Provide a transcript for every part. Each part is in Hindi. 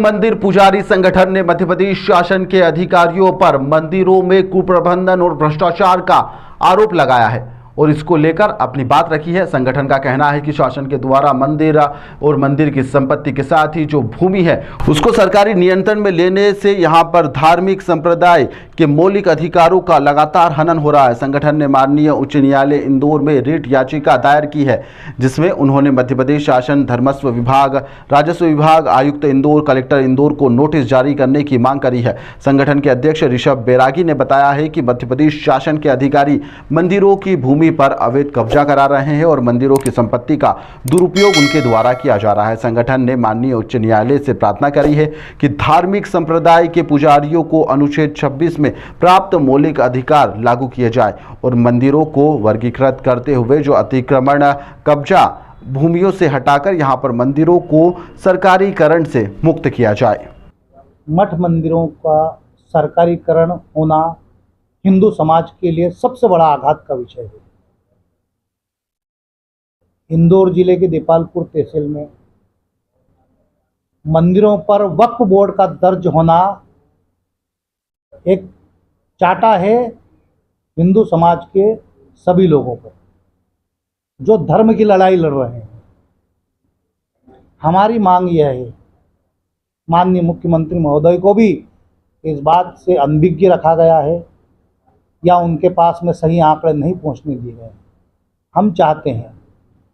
मंदिर पुजारी संगठन ने मध्य प्रदेश शासन के अधिकारियों पर मंदिरों में कुप्रबंधन और भ्रष्टाचार का आरोप लगाया है और इसको लेकर अपनी बात रखी है। संगठन का कहना है कि शासन के द्वारा मंदिर और मंदिर की संपत्ति के साथ ही जो भूमि है उसको सरकारी नियंत्रण में लेने से यहां पर धार्मिक संप्रदाय के मौलिक अधिकारों का लगातार हनन हो रहा है। संगठन ने माननीय उच्च न्यायालय इंदौर में रिट याचिका दायर की है, जिसमें उन्होंने मध्य प्रदेश शासन, धर्मस्व विभाग, राजस्व विभाग, आयुक्त इंदौर, कलेक्टर इंदौर को नोटिस जारी करने की मांग करी है। संगठन के अध्यक्ष ऋषभ बैरागी ने बताया है कि मध्य प्रदेश शासन के अधिकारी मंदिरों की भूमि पर अवैध कब्जा करा रहे हैं और मंदिरों की संपत्ति का दुरुपयोग उनके द्वारा किया जा रहा है। संगठन ने माननीय उच्च न्यायालय से प्रार्थना करी है कि धार्मिक संप्रदाय के पुजारियों को अनुच्छेद 26 में प्राप्त मौलिक अधिकार लागू किए जाए और मंदिरों को वर्गीकृत करते हुए जो अतिक्रमण कब्जा भूमियों से हटाकर यहां पर मंदिरों को सरकारीकरण से मुक्त किया जाए। मठ मंदिरों का सरकारीकरण होना हिंदू समाज के लिए सबसे बड़ा आघात का विषय है। इंदौर जिले के देपालपुर तहसील में मंदिरों पर वक्फ बोर्ड का दर्ज होना एक चाटा है हिंदू समाज के सभी लोगों पर जो धर्म की लड़ाई लड़ रहे हैं। हमारी मांग यह है, माननीय मुख्यमंत्री महोदय को भी इस बात से अनभिज्ञ रखा गया है या उनके पास में सही आंकड़े नहीं पहुंचने दिए गए। हम चाहते हैं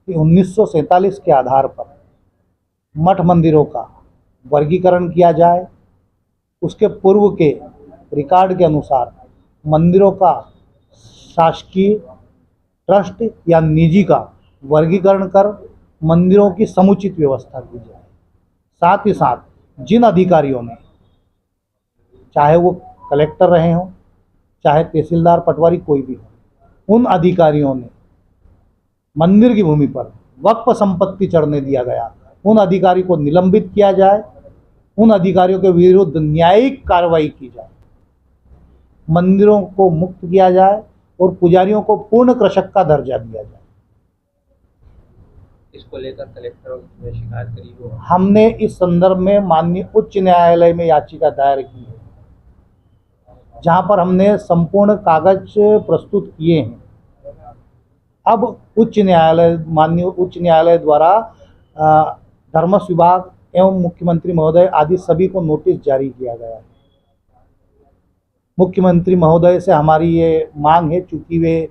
कि 1947 के आधार पर मठ मंदिरों का वर्गीकरण किया जाए। उसके पूर्व के रिकॉर्ड के अनुसार मंदिरों का शासकीय, ट्रस्ट या निजी का वर्गीकरण कर मंदिरों की समुचित व्यवस्था की जाए। साथ ही साथ जिन अधिकारियों ने, चाहे वो कलेक्टर रहे हों, चाहे तहसीलदार, पटवारी, कोई भी हो, उन अधिकारियों ने मंदिर की भूमि पर वक्फ संपत्ति चढ़ने दिया गया, उन अधिकारी को निलंबित किया जाए, उन अधिकारियों के विरुद्ध न्यायिक कार्रवाई की जाए, मंदिरों को मुक्त किया जाए और पुजारियों को पूर्ण कृषक का दर्जा दिया जाए। इसको लेकर कलेक्टर ने शिकायत करी हो? हमने इस संदर्भ में माननीय उच्च न्यायालय में याचिका दायर की है, जहां पर हमने संपूर्ण कागज प्रस्तुत किए हैं। अब माननीय उच्च न्यायालय द्वारा धर्मस्व विभाग एवं मुख्यमंत्री महोदय आदि सभी को नोटिस जारी किया गया है। मुख्यमंत्री महोदय से हमारी ये मांग है, चूंकि वे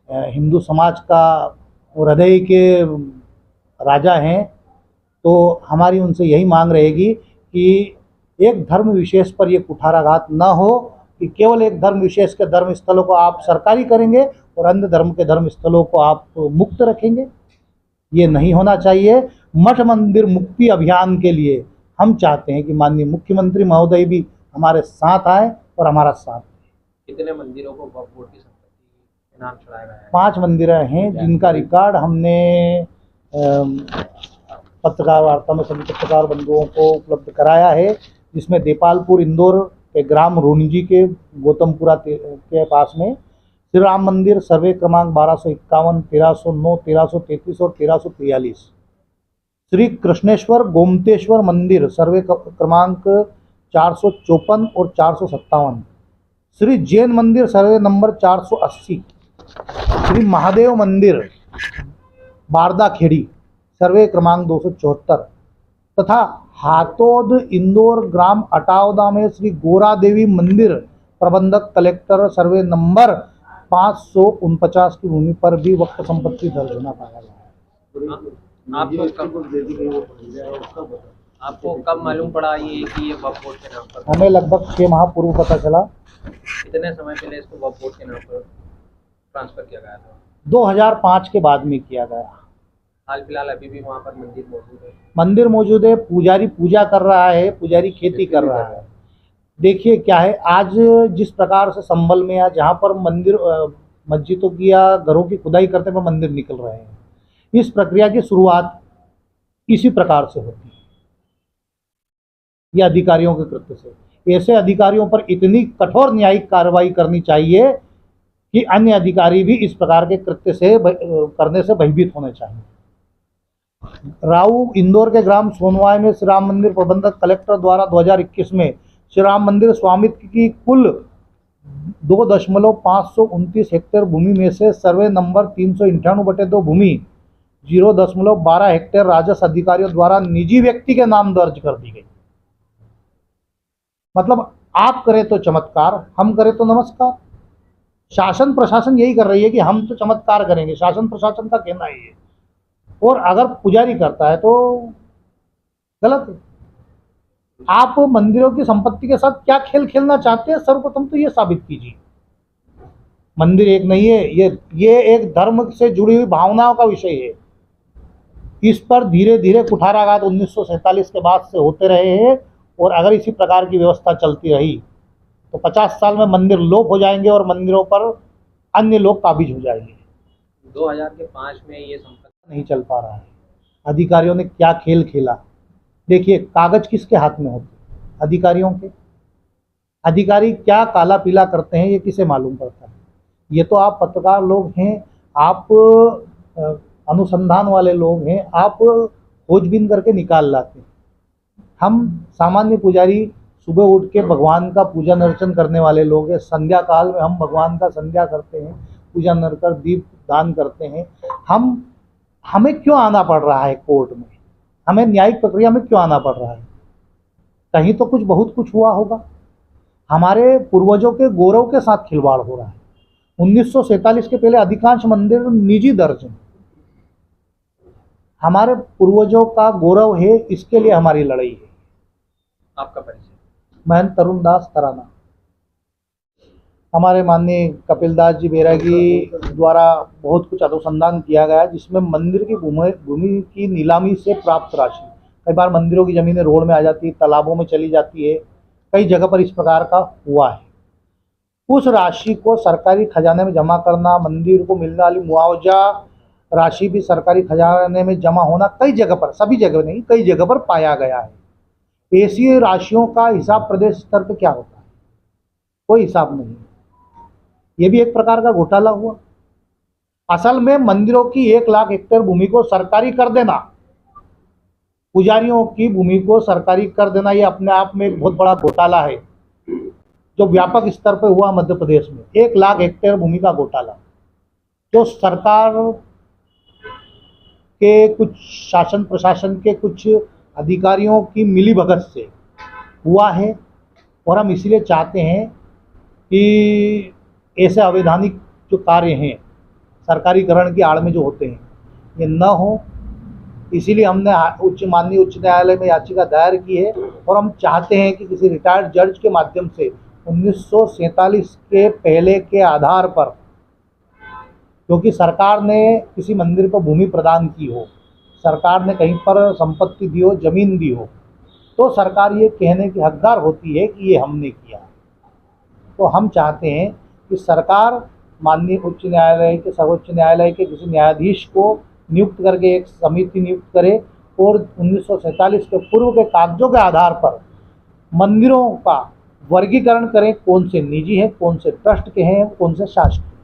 हिंदू समाज का हृदय के राजा हैं, तो हमारी उनसे यही मांग रहेगी कि एक धर्म विशेष पर ये कुठाराघात न हो कि केवल एक धर्म विशेष के धर्म स्थलों को आप सरकारी करेंगे और अन्य धर्म के धर्म स्थलों को आप मुक्त रखेंगे। ये नहीं होना चाहिए। मठ मंदिर मुक्ति अभियान के लिए हम चाहते हैं कि माननीय मुख्यमंत्री महोदय भी हमारे साथ आए और हमारा साथ दें। कितने मंदिरों को वक्फ बोर्ड की संपत्ति के नाम चढ़ाया गया है? 5 मंदिर हैं जिनका रिकॉर्ड हमने पत्रकार वार्ता में सभी पत्रकार बंधुओं को उपलब्ध कराया है, जिसमें देपालपुर इंदौर के ग्राम रूणजी के गौतमपुरा के पास में श्री राम मंदिर सर्वे क्रमांक 1251, 1309, 1333 और 1343, श्री कृष्णेश्वर गोमतेश्वर मंदिर सर्वे क्रमांक 454 और 457, श्री जैन मंदिर सर्वे नंबर 480, श्री महादेव मंदिर बारदा खेड़ी सर्वे क्रमांक 274 तथा हातोद इंदौर ग्राम अटावदा में श्री गोरा देवी मंदिर प्रबंधक कलेक्टर सर्वे नंबर 549 की भूमि पर भी वक्फ संपत्ति दर्ज होना पाया गया है। आपको कब मालूम पड़ा ये कि ये वक्फ बोर्ड के नाम पर? हमें लगभग 6 माह पूर्व पता चला। कितने समय पहले इसको वक्फ बोर्ड के नाम पर ट्रांसफर किया गया था? 2005 के बाद में किया गया। हाल फिलहाल अभी भी वहाँ पर मंदिर मौजूद है? मंदिर मौजूद है, पुजारी पूजा कर रहा है, पुजारी खेती कर रहा है। देखिए क्या है, आज जिस प्रकार से संभल में या जहाँ पर मंदिर मस्जिदों की या घरों की खुदाई करते हुए मंदिर निकल रहे हैं, इस प्रक्रिया की शुरुआत इसी प्रकार से होती है, ये अधिकारियों के कृत्य से। ऐसे अधिकारियों पर इतनी कठोर न्यायिक कार्रवाई करनी चाहिए कि अन्य अधिकारी भी इस प्रकार के कृत्य से करने से भयभीत होने चाहिए। राऊ इंदौर के ग्राम सोनवाई में श्री राम मंदिर प्रबंधक कलेक्टर द्वारा 2021 में श्री राम मंदिर स्वामित्व की कुल 2.529 हेक्टेयर भूमि में से सर्वे नंबर 398/2 भूमि 0.12 हेक्टेयर राजस्व अधिकारियों द्वारा निजी व्यक्ति के नाम दर्ज कर दी गई। मतलब आप करें तो चमत्कार, हम करें तो नमस्कार। शासन प्रशासन यही कर रही है कि हम तो चमत्कार करेंगे, शासन प्रशासन का कहना ही है। और अगर पुजारी करता है तो गलत है। आप मंदिरों की संपत्ति के साथ क्या खेल खेलना चाहते हैं, सर्वप्रथम तो ये साबित कीजिए। मंदिर एक नहीं है, ये एक धर्म से जुड़ी हुई भावनाओं का विषय है। इस पर धीरे धीरे कुठाराघात 1947 के बाद से होते रहे हैं, और अगर इसी प्रकार की व्यवस्था चलती रही तो 50 साल में मंदिर लोप हो जाएंगे और मंदिरों पर अन्य लोग काबिज हो जाएंगे। 2005 में ये संपत्ति नहीं चल पा रहा है। अधिकारियों ने क्या खेल खेला। देखिए, कागज किसके हाथ में होते हैं? अधिकारियों के। अधिकारी क्या काला पीला करते हैं ये किसे मालूम पड़ता है? ये तो आप पत्रकार लोग हैं, आप अनुसंधान वाले लोग हैं, आप खोजबीन करके निकाल लाते हैं। हम सामान्य पुजारी सुबह उठ के भगवान का पूजा अर्चन करने वाले लोग हैं। संध्या काल में हम भगवान का संध्या करते हैं, पूजा कर दीप दान करते हैं। हमें क्यों आना पड़ रहा है कोर्ट में? हमें न्यायिक प्रक्रिया में क्यों आना पड़ रहा है? कहीं तो बहुत कुछ हुआ होगा। हमारे पूर्वजों के गौरव के साथ खिलवाड़ हो रहा है। 1947 के पहले अधिकांश मंदिर निजी दर्ज हैं। हमारे पूर्वजों का गौरव है, इसके लिए हमारी लड़ाई है। आपका परिचय? महंत तरुण दास तराना। हमारे माननीय कपिल दास जी बैरागी द्वारा बहुत कुछ अनुसंधान किया गया, जिसमें मंदिर की भूमि की नीलामी से प्राप्त राशि, कई बार मंदिरों की जमीनें रोड में आ जाती है, तालाबों में चली जाती है, कई जगह पर इस प्रकार का हुआ है। उस राशि को सरकारी खजाने में जमा करना, मंदिर को मिलने वाली मुआवजा राशि भी सरकारी खजाने में जमा होना कई जगह पर, सभी जगह नहीं, कई जगह पर पाया गया है। ऐसी राशियों का हिसाब प्रदेश स्तर पर क्या होता है? कोई हिसाब नहीं। ये भी एक प्रकार का घोटाला हुआ। असल में मंदिरों की 1 लाख हेक्टेयर भूमि को सरकारी कर देना, पुजारियों की भूमि को सरकारी कर देना, ये अपने आप में एक बहुत बड़ा घोटाला है जो व्यापक स्तर पर हुआ मध्य प्रदेश में। 1 लाख हेक्टेयर भूमि का घोटाला जो सरकार के कुछ शासन प्रशासन के कुछ अधिकारियों की मिलीभगत से हुआ है। और हम इसलिए चाहते हैं कि ऐसे अवैधानिक जो कार्य हैं सरकारीकरण की आड़ में जो होते हैं ये न हो। इसीलिए हमने माननीय उच्च न्यायालय में याचिका दायर की है, और हम चाहते हैं कि किसी रिटायर्ड जज के माध्यम से 1947 के पहले के आधार पर, क्योंकि सरकार ने किसी मंदिर पर भूमि प्रदान की हो, सरकार ने कहीं पर संपत्ति दी हो, जमीन दी हो, तो सरकार ये कहने की हकदार होती है कि ये हमने किया। तो हम चाहते हैं कि सरकार माननीय उच्च न्यायालय के, सर्वोच्च न्यायालय के किसी न्यायाधीश को नियुक्त करके एक समिति नियुक्त करे और 1947 के पूर्व के कागजों के आधार पर मंदिरों का वर्गीकरण करें, कौन से निजी हैं, कौन से ट्रस्ट के हैं, कौन से शासकीय।